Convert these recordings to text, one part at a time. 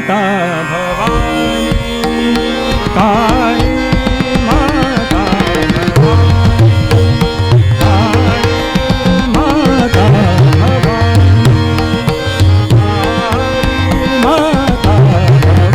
माता भवानी काळी माता भवानी काळी माता भवानी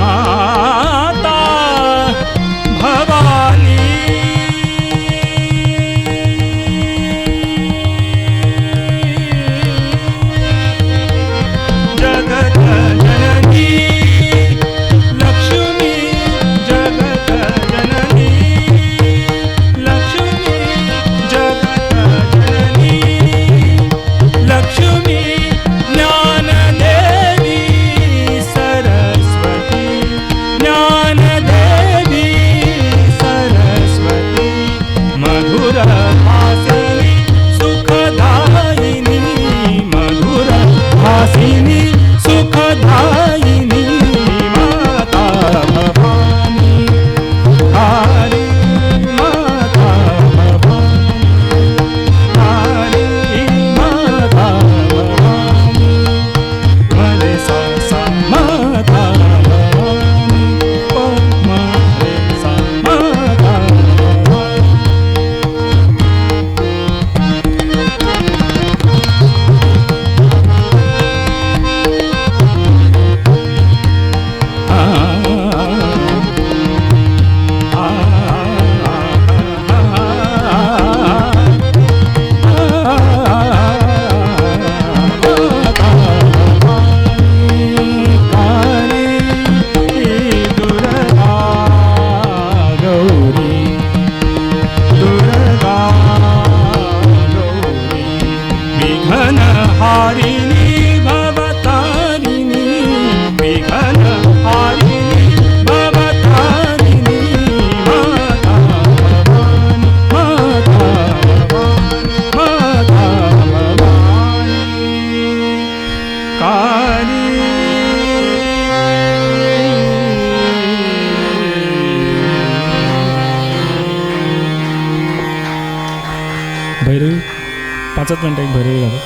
माता भवानी भैरवी 5 मिनिटं एक भैरवी झालं.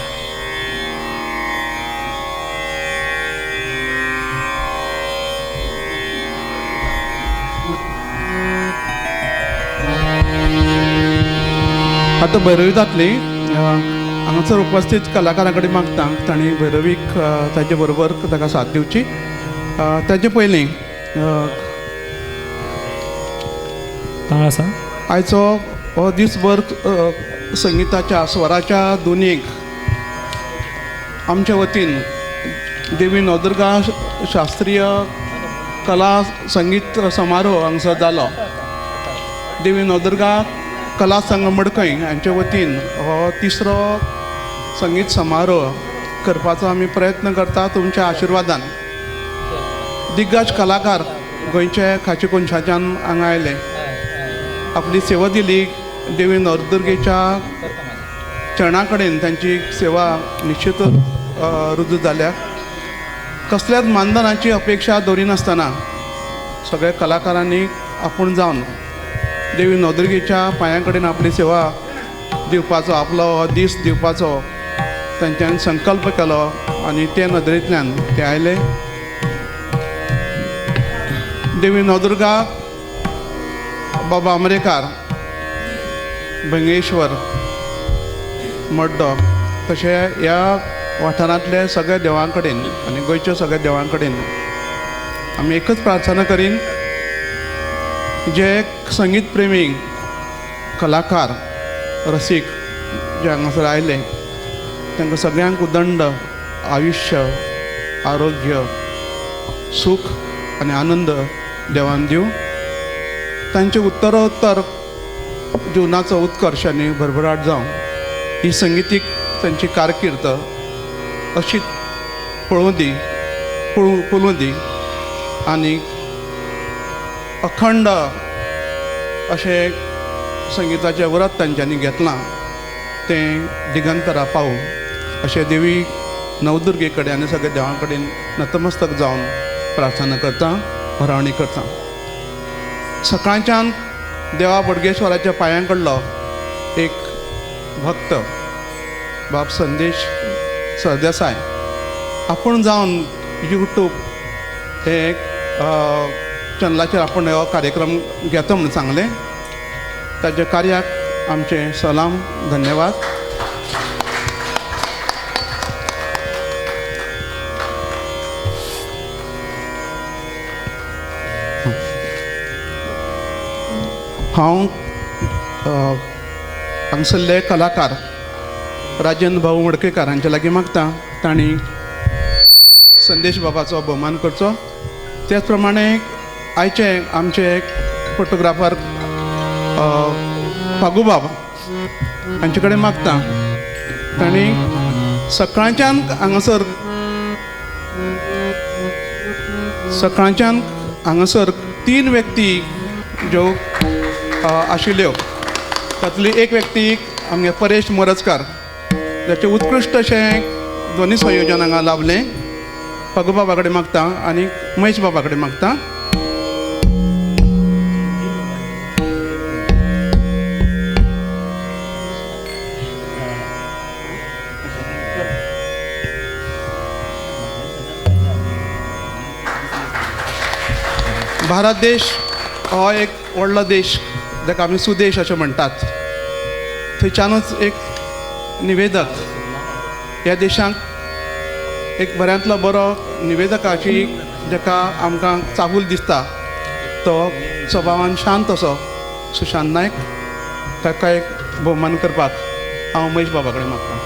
आता भैरवी जातली हांगासर उपस्थित कलाकारां कडेन मागता तांणी भैरवीक ताचे बरोबर ताका साथ दिवची. ताचे पयलीं ताळ आसा आयचो हो दिसभर संगीताच्या स्वराच्या दुनीक आमच्या वतीन देवी नवदुर्गा शास्त्रीय कला संगीत समारोह हांगसर जालो. देवी नवदुर्गा कला संघ मडकय हांचे वतीन हो तिसरो संगीत समारोह करपाचो आमी प्रयत्न करता तुमच्या आशिर्वादान. दिग्गज कलाकार गोंयचे खाचे कोनशाच्यान हांगा आयले, आपली सेवा दिली. देवी नवदुर्गेच्या चरणा कडेन तांची सेवा निश्चितच रुजू जाल्या. कसल्याच मानधनाची अपेक्षा दवरिनासतना सगळ्या कलाकारांनी आपूण जावन देवी नवदुर्गेच्या पांया कडेन आपली सेवा दिवपाचो, आपलो हो दीस दिवपाचो तांच्यान संकल्प केलो आनी ते नदरेंतल्यान ते आयले. देवी नवदुर्गा, बाबा अमरेकार, भंगेश्वर, मड्डो तशे ह्या वाठारांतले सगळ्या देवां कडेन आनी गोंयच्या सगळ्या देवां कडेन आमी एकच प्रार्थना करीन, जे संगीत प्रेमी कलाकार रसीक जे हांगासर आयले तांकां सगळ्यांक उदंड आयुश्य, आरोग्य, सूख आनी आनंद देवान दिवं. तांचे उत्तरोत्तर जिवनाचो उत्कर्श आनी भरभराट जावं. ही संगीतीक तांची कारकीर्द अशीच पळोवं दी आनी अखंड अशें संगीताचें व्रत तांच्यांनी घेतलां तें दिगंतरा पावूं अशें देवी नवदुर्गे कडेन आनी सगळ्या देवां कडेन नतमस्तक जावन प्रार्थना करता, भरावणी करता. सकाळच्यान देवा बोडगेश्वराच्या पांयां कडलो एक भक्त बाब संदेश सरदेसाय आपूण जावन यूट्यूब हे चॅनलाचेर आपूण हो कार्यक्रम घेता म्हणून सांगलें. ताच्या कार्याक आमचे सलाम, धन्यवाद. हांव हांगसरले कलाकार राजेंद्र भाऊ मडकयकार हांचे लागीं मागता तांणी संदेश बाबाचो भोवमान करचो. त्याच प्रमाणे आयचे आमचे फोटोग्राफर फागूबाब हांचे कडेन मागता तांणी सकाळच्यान हांगासर 3 व्यक्ती ज्यो आशिल्ल्यो तातूंतली एक व्यक्ती आमगे परेश मोरजकार जाचे उत्कृश्ट अशें ध्वनी संयोजन हांगा लाभलें. फागूबाबा कडेन मागता आनी महेश बाबा कडेन मागता. भारत देश हो एक व्हडलो देश जाका आमी सुदेश अशें म्हणटात. थंयच्यानूच एक निवेदक ह्या देशाक एक बऱ्यांतलो बरो निवेदकाची जाका आमकां चाबूल दिसता तो स्वभावान शांत असो सुशांत नायक. ताका एक भोवमान करपाक हांव महेश बाबा कडेन मागतां.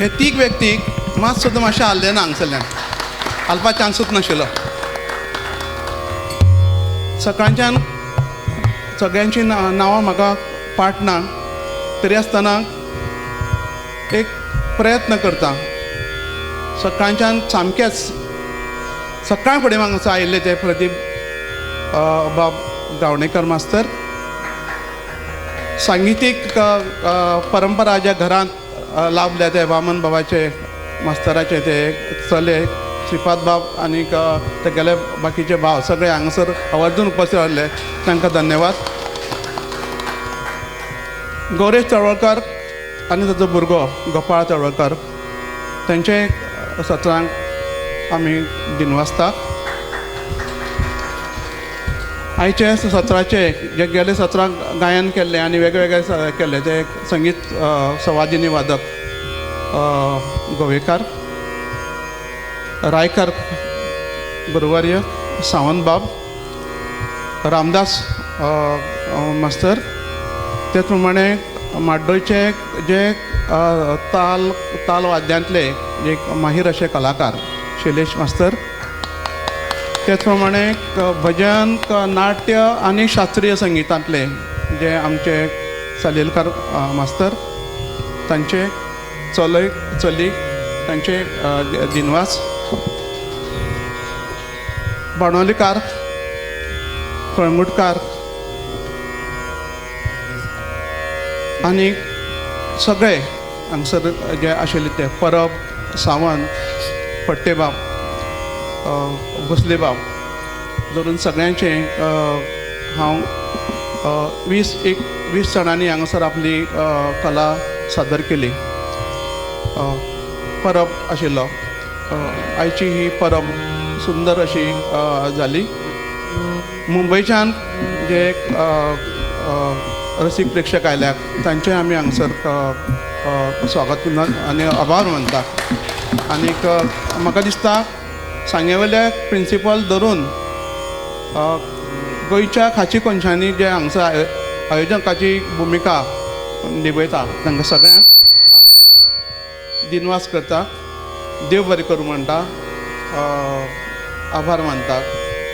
हे 3 व्यक्तीक मात सुद्दां मातशें हाल्लें ना हांगसरल्यान, हालपाक चान्सूच नाशिल्लो. सकाळच्यान सगळ्यांची नांवां म्हाका पाठ ना तरी आसतना एक प्रयत्न करता. सकाळच्यान सामकेच सकाळ फुडें हांगासर आयिल्ले ते प्रदीप बाब गावणेकर मास्तर. सांगीतीक परंपरा ज्या घरांत लाभल्या ते वामन बाबाचे मास्तराचे ते चले श्रीपाद बाब आनी तेगेले बाकीचे भाव सगळे हांगासर आवर्जून उपस्थित आसले, तांकां धन्यवाद. गौरेश तळवळकर आनी ताचो भुरगो गोपाळ तळवळकर तांचे सत्रांक आमी दिनवासता. आयचे सत्राचे जे गेले सत्रांक गायन केल्लें आनी वेगवेगळे केल्ले ते संगीत सवादिनी वादक गोवेकार, रायकर गुरुवार्य, सावंतबाब, रामदास मास्तर, त्याच प्रमाणे माड्डोळचे जे ताल वाद्यांतले जे माहीर असे कलाकार शैलेश मास्तर, त्याच प्रमाणे भजन, नाट्य आणि शास्त्रीय संगीतांतले जे आमचे सालेलकार मास्तर, तांचे चली तांचे दिनवास, बाणोलीकार, कळंगुटकार आनी सगळे हांगसर जे आशिल्ले ते परब, सावंत, पट्टेबाब, भोसलेबाब धरून सगळ्यांचे हांव 20 जाणांनी हांगासर आपली कला सादर केली. परब आशिल्लो, आयची ही परब सुंदर अशी जाली. मुंबयच्यान जे रसीक प्रेक्षक आयल्याक तांचे आमी हांगसर स्वागत आनी आभार मानता. आनीक म्हाका दिसता सांगेवेल्या प्रिंसिपल धरून गोंयच्या खाची कोनशांनी जे हांगसर आयोजकाची भुमिका निभयता तांकां सगळ्यांक आमी दिनवास करता, देव बरें करूं म्हणटा, आभार मानता,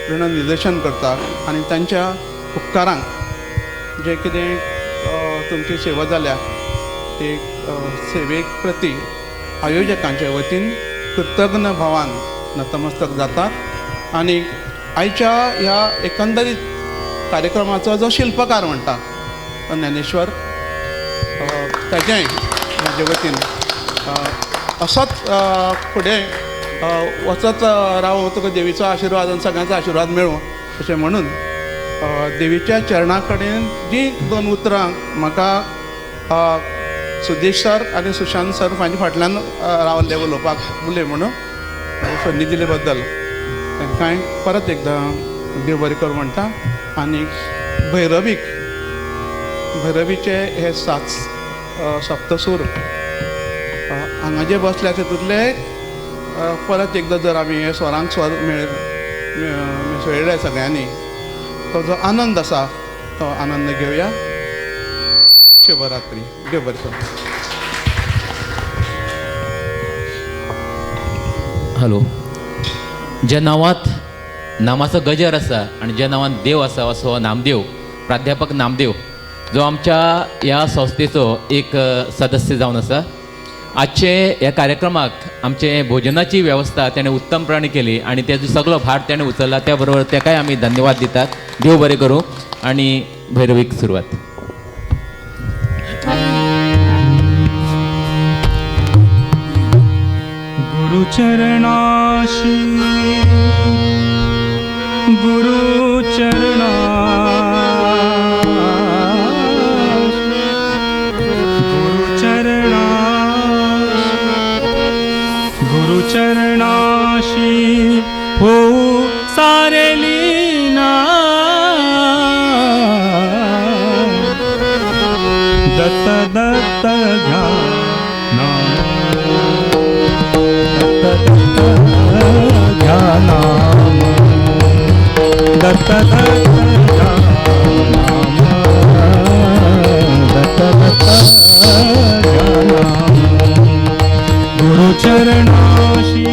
ऋणनिर्देशन करता आनी तांच्या उपकारांक जे कितें तुमची सेवा जाल्या ते सेवेक प्रती आयोजकांच्या वतीन कृतज्ञ भावान नतमस्तक जातात. आनी आयच्या ह्या एकंदरीत कार्यक्रमाचो जो शिल्पकार म्हणटा ज्ञानेश्वर, ताचेंय म्हाजे वतीन असोच फुडें वचत रावो, तुका देवीचो आशिर्वाद आनी सगळ्यांचो आशिर्वाद मेळूं अशें म्हणून देवीच्या चरणा कडेन जी 2 उतरां म्हाका सुदेश सर आनी सुशांत सर म्हाज्या फाटल्यान रावल्ले उलोवपाक म्हणून संदी दिले बद्दल तांकांय परत एकदां देव बरें कर म्हणटा. आनी भैरवीचे हे 7 सप्तसूर हांगा जे बसल्या तेतूंतले परत एकदां जर आमी हे स्वरांक स्वर मिसळ्ळे सगळ्यांनी, तो जो आनंद आसा तो आनंद घेवया. शिवरात्री. देव बरें कर. हॅलो. ज्या नांवांत नामाचो गजर आसा आनी ज्या नांवांत देव आसा असो नामदेव, प्राध्यापक नामदेव, जो आमच्या ह्या संस्थेचो एक सदस्य जावन आसा. आजचे ह्या कार्यक्रमाक आमचे भोजनाची वेवस्था तेणें उत्तमपणाने केली आनी तेजो सगळो भार तेणें उचलला. त्या बरोबर तेकाय आमी धन्यवाद दितात. देव बरें करूं. आनी भैरवीक सुरवात. गुरुचरणाशी गुरुचरणा गुरुचरणा गुरुचरणाशी हो सारे लीना दत्त दत्त ध्याना ध्यानाम दत्त दत्त ध्यानाम दत्त दत्त ध्यानाम गुरुचरणाशी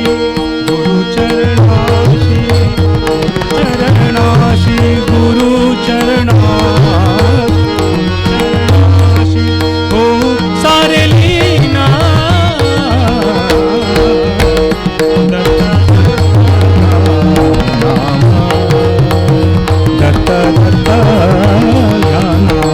गुरुचरणाशी चरणाशी गुरुचरणाशी हो सारे लीना दत्त दत्त ध्यानाम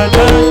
दत्त